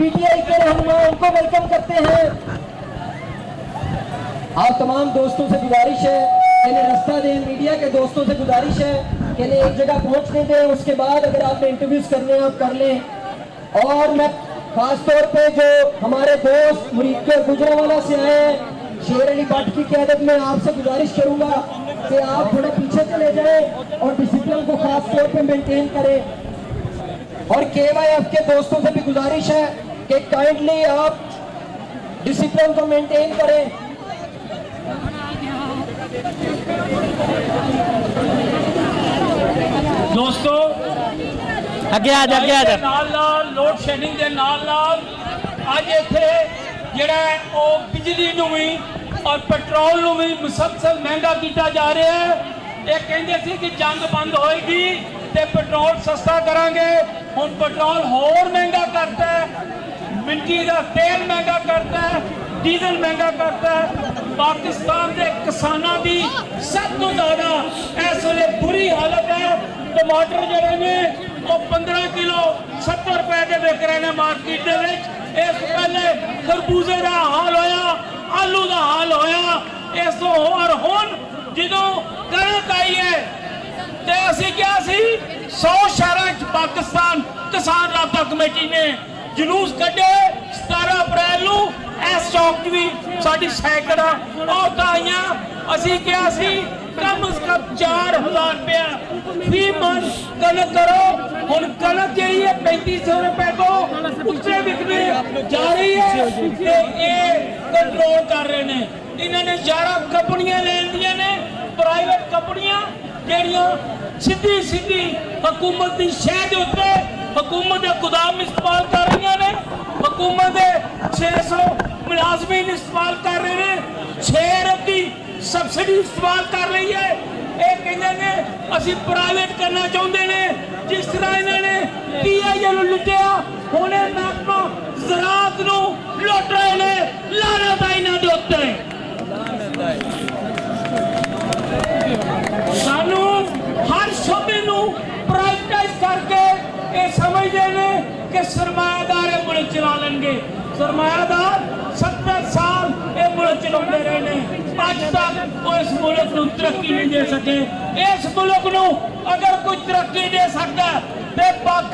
PTI के रहनुमा उनको वेलकम करते हैं। आप तमाम दोस्तों से गुजारिश है कि इन्हें रास्ता दें, मीडिया के दोस्तों से गुजारिश है कि इन्हें एक जगह पहुंचने दें, उसके बाद अगर आपने इंटरव्यूज करने हैं आप कर लें। और मैं खास तौर पे जो हमारे दोस्त मुरीद के गुजरांवाला से आए हैं, शेर अली भट्ट की क़यादत में आपसे गुजारिश करूंगा कि आप थोड़ा पीछे चले जाएं और डिसिप्लिन को खास तौर पे मेंटेन करें। और KYF के दोस्तों से भी गुजारिश है कि काइंडली आप डिसिप्लिन को मेंटेन करें। दोस्तों ਅੱਗੇ ਆ ਜਾ ਅੱਗੇ ਆ ਜਾ ਨਾਲ ਲੋਡ ਸ਼ੈਡਿੰਗ ਦੇ ਨਾਲ ਅੱਜ ਇੱਥੇ ਜਿਹੜਾ ਉਹ ਬਿਜਲੀ ਨੂੰ ਵੀ ਔਰ ਪੈਟਰੋਲ ਨੂੰ ਵੀ ਮੁਸਲਸਲ ਮਹਿੰਗਾ ਕੀਤਾ ਜਾ ਰਿਹਾ ਹੈ। ਇਹ ਕਹਿੰਦੇ ਸੀ ਕਿ ਜੰਗ ਬੰਦ ਹੋਏਗੀ ਤੇ ਪੈਟਰੋਲ ਸਸਤਾ ਕਰਾਂਗੇ, ਹੁਣ ਪੈਟਰੋਲ ਹੋਰ ਮਹਿੰਗਾ ਕਰਤਾ ਹੈ, ਮਿੱਟੀ ਦਾ ਤੇਲ ਮਹਿੰਗਾ ਕਰਤਾ ਹੈ, ਡੀਜ਼ਲ ਮਹਿੰਗਾ ਕਰਤਾ ਹੈ। ਪਾਕਿਸਤਾਨ ਦੇ ਕਿਸਾਨਾਂ ਦੀ ਸਭ ਤੋਂ ਜ਼ਿਆਦਾ ਇਸ ਵੇਲੇ ਬੁਰੀ ਹਾਲਤ ਹੈ। ਟਮਾਟਰ ਜਿਹੜੇ ਨੇ ਉਹ 15 ਕਿਲੋ 70 ਰੁਪਏ ਦੇ ਵਿਕ ਰਹੇ ਨੇ ਮਾਰਕੀਟ ਦੇ ਵਿੱਚ। ਇਸ ਪਹਿਲੇ ਖਰਬੂਜ਼ੇ ਦਾ ਹਾਲ ਹੋਇਆ, ਆਲੂ ਦਾ ਹਾਲ ਹੋਇਆ। ਇਸ ਤੋਂ ਹੋਰ ਹੁਣ ਜਦੋਂ ਕਣਕ ਆਈ ਹੈ ਤੇ ਅਸੀਂ ਕਿਹਾ ਸੀ 100 ਸ਼ਹਿਰਾਂ 'ਚ ਪਾਕਿਸਤਾਨ ਕਿਸਾਨ ਰਾਬਤਾ ਕਮੇਟੀ ਨੇ ਜਲੂਸ ਕੱਢੇ। 17 ਅਪ੍ਰੈਲ ਨੂੰ ਇਸ ਚੌਕ 'ਚ ਵੀ ਸਾਡੀ ਸੈਂਕੜਾ ਔਰਤਾਂ ਆਈਆਂ। ਅਸੀਂ ਕਿਹਾ ਸੀ कम से कम 4000 रुपया फी मन कनक करो। हम कनक जी है 3500 रुपए को उससे बिकने जा रही है ते ये कंट्रोल कर रहे हैं। इन्होंने 11 कंपनियां ले लिया ने, प्राइवेट कंपनियां जेड़ियां सीधी सीधी हुकूमत की शह के उत्ते हुकूमत के गोदाम इस्तेमाल कर रही ने। हुकूमत के 600 मुलाजमीन इस्तेमाल कर रहे हैं, 6 अरब की सब्सिडी इस्तेमाल कर रही है। ये कहते हैं असी प्राइवेट करना चाहते हैं। जिस तरह इन्होंने PIA नूं लुटिया हुण महकमा ज़राअत नूं लुट रहे हैं। लानत है इन्हां दे उत्ते। सानू हर शोबे नूं प्राइवेटाइज करके ये समझते हैं कि सरमायादार ये मुल्क चला लेंगे। सरमायादार 70 साल ये मुल्क चलाते रहे हैं, अज तक वो इस मुल्क को तरक्की नहीं दे सके। इस मुल्क को अगर कोई तरक्की दे सकता है तो पाकिस्तान